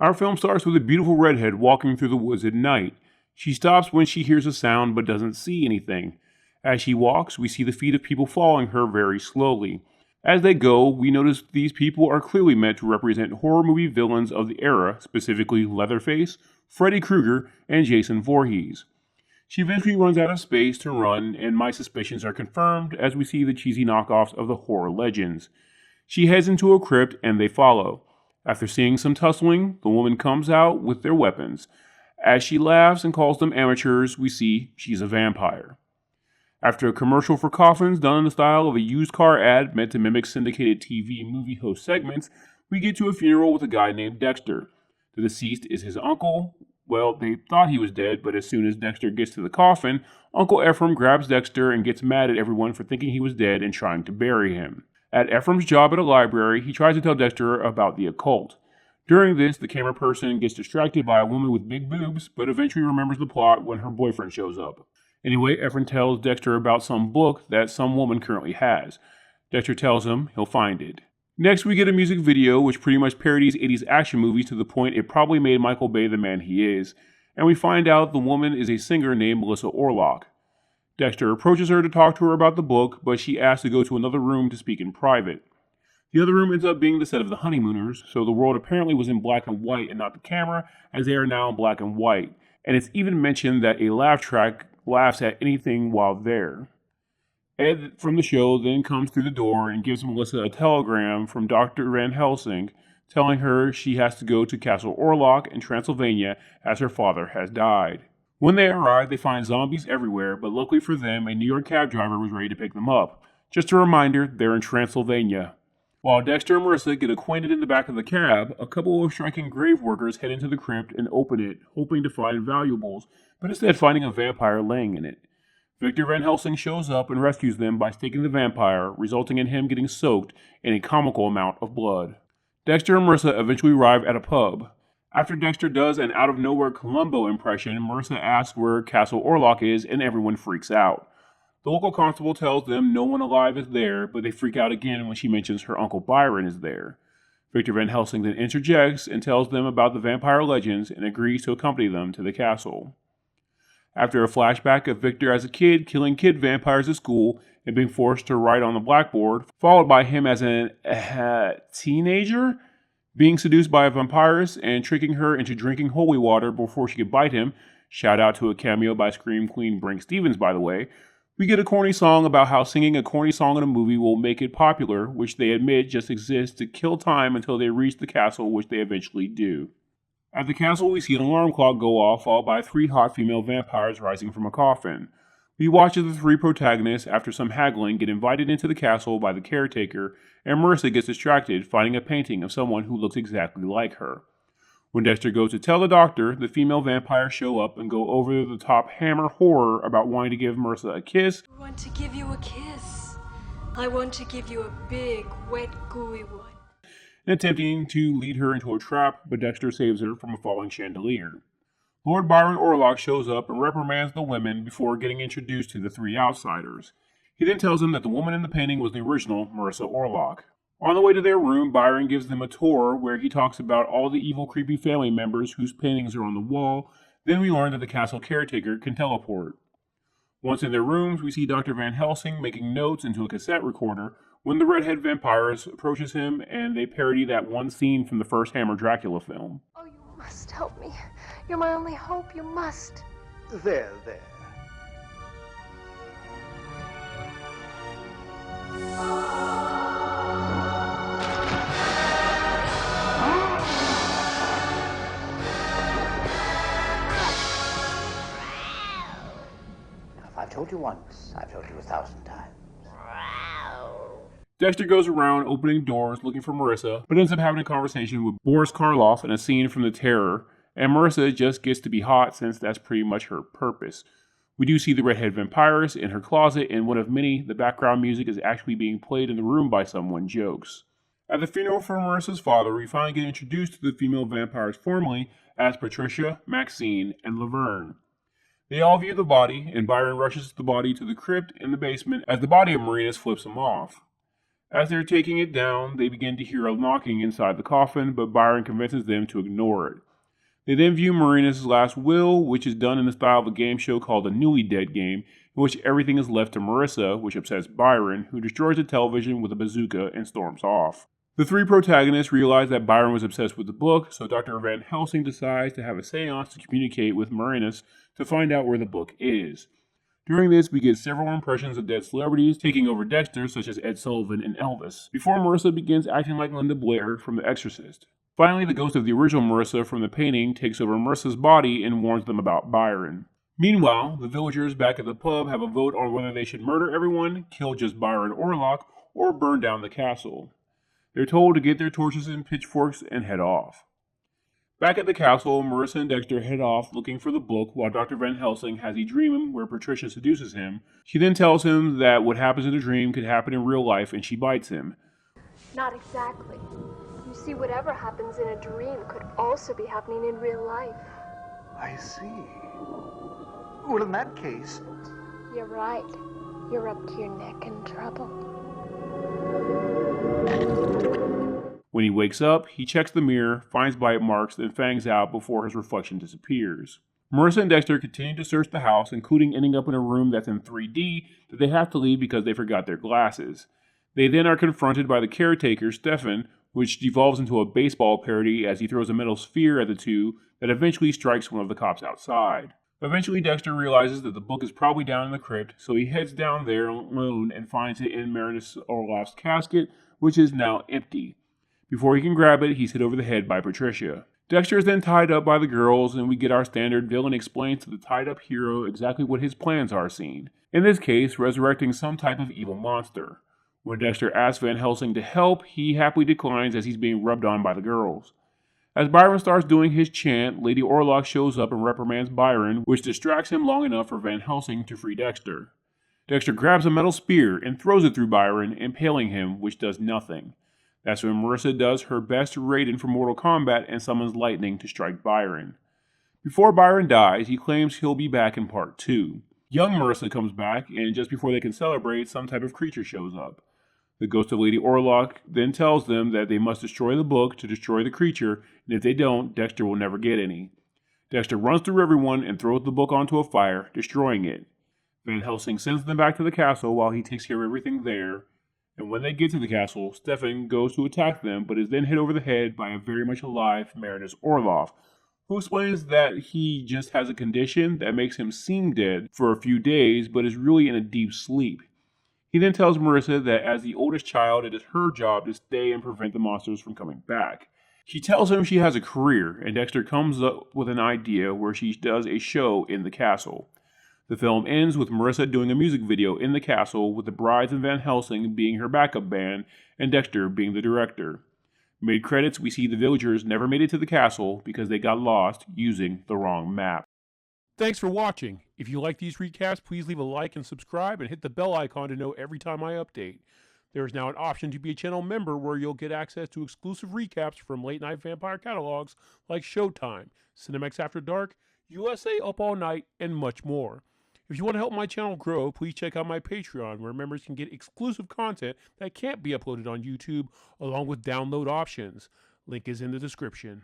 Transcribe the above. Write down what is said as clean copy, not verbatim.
Our film starts with a beautiful redhead walking through the woods at night. She stops when she hears a sound but doesn't see anything. As she walks, we see the feet of people following her very slowly. As they go, we notice these people are clearly meant to represent horror movie villains of the era, specifically Leatherface, Freddy Krueger, and Jason Voorhees. She eventually runs out of space to run, and my suspicions are confirmed as we see the cheesy knockoffs of the horror legends. She heads into a crypt and they follow. After seeing some tussling, the woman comes out with their weapons. As she laughs and calls them amateurs, we see she's a vampire. After a commercial for coffins done in the style of a used car ad meant to mimic syndicated TV and movie host segments, we get to a funeral with a guy named Dexter. The deceased is his uncle. Well, they thought he was dead, but as soon as Dexter gets to the coffin, Uncle Ephraim grabs Dexter and gets mad at everyone for thinking he was dead and trying to bury him. At Ephraim's job at a library, he tries to tell Dexter about the occult. During this, the camera person gets distracted by a woman with big boobs, but eventually remembers the plot when her boyfriend shows up. Anyway, Ephraim tells Dexter about some book that some woman currently has. Dexter tells him he'll find it. Next, we get a music video which pretty much parodies 80s action movies to the point it probably made Michael Bay the man he is, and we find out the woman is a singer named Melissa Orlock. Dexter approaches her to talk to her about the book, but she asks to go to another room to speak in private. The other room ends up being the set of The Honeymooners, so the world apparently was in black and white and not the camera, as they are now in black and white, and it's even mentioned that a laugh track laughs at anything while there. Ed from the show then comes through the door and gives Melissa a telegram from Dr. Van Helsing telling her she has to go to Castle Orlok in Transylvania as her father has died. When they arrive, they find zombies everywhere, but luckily for them, a New York cab driver was ready to pick them up. Just a reminder, they're in Transylvania. While Dexter and Marissa get acquainted in the back of the cab, a couple of striking grave workers head into the crypt and open it, hoping to find valuables, but instead finding a vampire laying in it. Victor Van Helsing shows up and rescues them by staking the vampire, resulting in him getting soaked in a comical amount of blood. Dexter and Marissa eventually arrive at a pub. After Dexter does an out-of-nowhere Columbo impression, Marissa asks where Castle Orlok is and everyone freaks out. The local constable tells them no one alive is there, but they freak out again when she mentions her Uncle Byron is there. Victor Van Helsing then interjects and tells them about the vampire legends and agrees to accompany them to the castle. After a flashback of Victor as a kid killing kid vampires at school and being forced to write on the blackboard, followed by him as a teenager being seduced by a vampiress and tricking her into drinking holy water before she could bite him, shout out to a cameo by Scream Queen Brinke Stevens by the way, we get a corny song about how singing a corny song in a movie will make it popular, which they admit just exists to kill time until they reach the castle, which they eventually do. At the castle, we see an alarm clock go off, followed by 3 hot female vampires rising from a coffin. We watch as the 3 protagonists, after some haggling, get invited into the castle by the caretaker, and Marissa gets distracted, finding a painting of someone who looks exactly like her. When Dexter goes to tell the doctor, the female vampires show up and go over the top hammer horror about wanting to give Marissa a kiss. I want to give you a kiss. I want to give you a big, wet, gooey one. And attempting to lead her into a trap, but Dexter saves her from a falling chandelier. Lord Byron Orlok shows up and reprimands the women before getting introduced to the 3 outsiders. He then tells them that the woman in the painting was the original Marissa Orlok. On the way to their room, Byron gives them a tour where he talks about all the evil, creepy family members whose paintings are on the wall. Then we learn that the castle caretaker can teleport. Once in their rooms, we see Dr. Van Helsing making notes into a cassette recorder when the redhead vampiress approaches him and they parody that one scene from the first Hammer Dracula film. Oh, you must help me. You're my only hope. You must. There. If I've told you once, I've told you 1,000 times. Dexter goes around opening doors looking for Marissa, but ends up having a conversation with Boris Karloff in a scene from The Terror, and Marissa just gets to be hot since that's pretty much her purpose. We do see the redhead vampiress in her closet, and one of many, the background music is actually being played in the room by someone jokes. At the funeral for Marissa's father, we finally get introduced to the female vampires formally as Patricia, Maxine, and Laverne. They all view the body, and Byron rushes the body to the crypt in the basement as the body of Marinus flips him off. As they're taking it down, they begin to hear a knocking inside the coffin, but Byron convinces them to ignore it. They then view Marina's last will, which is done in the style of a game show called the Newly Dead game, in which everything is left to Marissa, which upsets Byron, who destroys the television with a bazooka and storms off. The three protagonists realize that Byron was obsessed with the book, so Dr. Van Helsing decides to have a seance to communicate with Marinus to find out where the book is. During this, we get several impressions of dead celebrities taking over Dexter, such as Ed Sullivan and Elvis, before Marissa begins acting like Linda Blair from The Exorcist. Finally, the ghost of the original Marissa from the painting takes over Marissa's body and warns them about Byron. Meanwhile, the villagers back at the pub have a vote on whether they should murder everyone, kill just Byron Orlock, or burn down the castle. They're told to get their torches and pitchforks and head off. Back at the castle, Marissa and Dexter head off looking for the book while Dr. Van Helsing has a dream where Patricia seduces him. She then tells him that what happens in the dream could happen in real life and she bites him. Not exactly. You see, whatever happens in a dream could also be happening in real life. I see. Well, in that case... You're right. You're up to your neck in trouble. When he wakes up, he checks the mirror, finds bite marks, then fangs out before his reflection disappears. Marissa and Dexter continue to search the house, including ending up in a room that's in 3D that they have to leave because they forgot their glasses. They then are confronted by the caretaker, Stefan, which devolves into a baseball parody as he throws a metal sphere at the two that eventually strikes one of the cops outside. Eventually, Dexter realizes that the book is probably down in the crypt, so he heads down there alone and finds it in Marinus Orloff's casket, which is now empty. Before he can grab it, he's hit over the head by Patricia. Dexter is then tied up by the girls, and we get our standard villain explains to the tied-up hero exactly what his plans are scene. In this case, resurrecting some type of evil monster. When Dexter asks Van Helsing to help, he happily declines as he's being rubbed on by the girls. As Byron starts doing his chant, Lady Orlock shows up and reprimands Byron, which distracts him long enough for Van Helsing to free Dexter. Dexter grabs a metal spear and throws it through Byron, impaling him, which does nothing. That's when Marissa does her best Raiden for Mortal Kombat and summons lightning to strike Byron. Before Byron dies, he claims he'll be back in part 2. Young Marissa comes back, and just before they can celebrate, some type of creature shows up. The ghost of Lady Orlock then tells them that they must destroy the book to destroy the creature, and if they don't, Dexter will never get any. Dexter runs through everyone and throws the book onto a fire, destroying it. Van Helsing sends them back to the castle while he takes care of everything there, and when they get to the castle, Stefan goes to attack them, but is then hit over the head by a very much alive Marinus Orloff, who explains that he just has a condition that makes him seem dead for a few days, but is really in a deep sleep. He then tells Marissa that as the oldest child, it is her job to stay and prevent the monsters from coming back. She tells him she has a career, and Dexter comes up with an idea where she does a show in the castle. The film ends with Marissa doing a music video in the castle, with the Brides and Van Helsing being her backup band, and Dexter being the director. Mid-credits, we see the villagers never made it to the castle because they got lost using the wrong map. Thanks for watching. If you like these recaps, please leave a like and subscribe, and hit the bell icon to know every time I update. There is now an option to be a channel member where you'll get access to exclusive recaps from late-night vampire catalogs like Showtime, Cinemax After Dark, USA Up All Night, and much more. If you want to help my channel grow, please check out my Patreon, where members can get exclusive content that can't be uploaded on YouTube, along with download options. Link is in the description.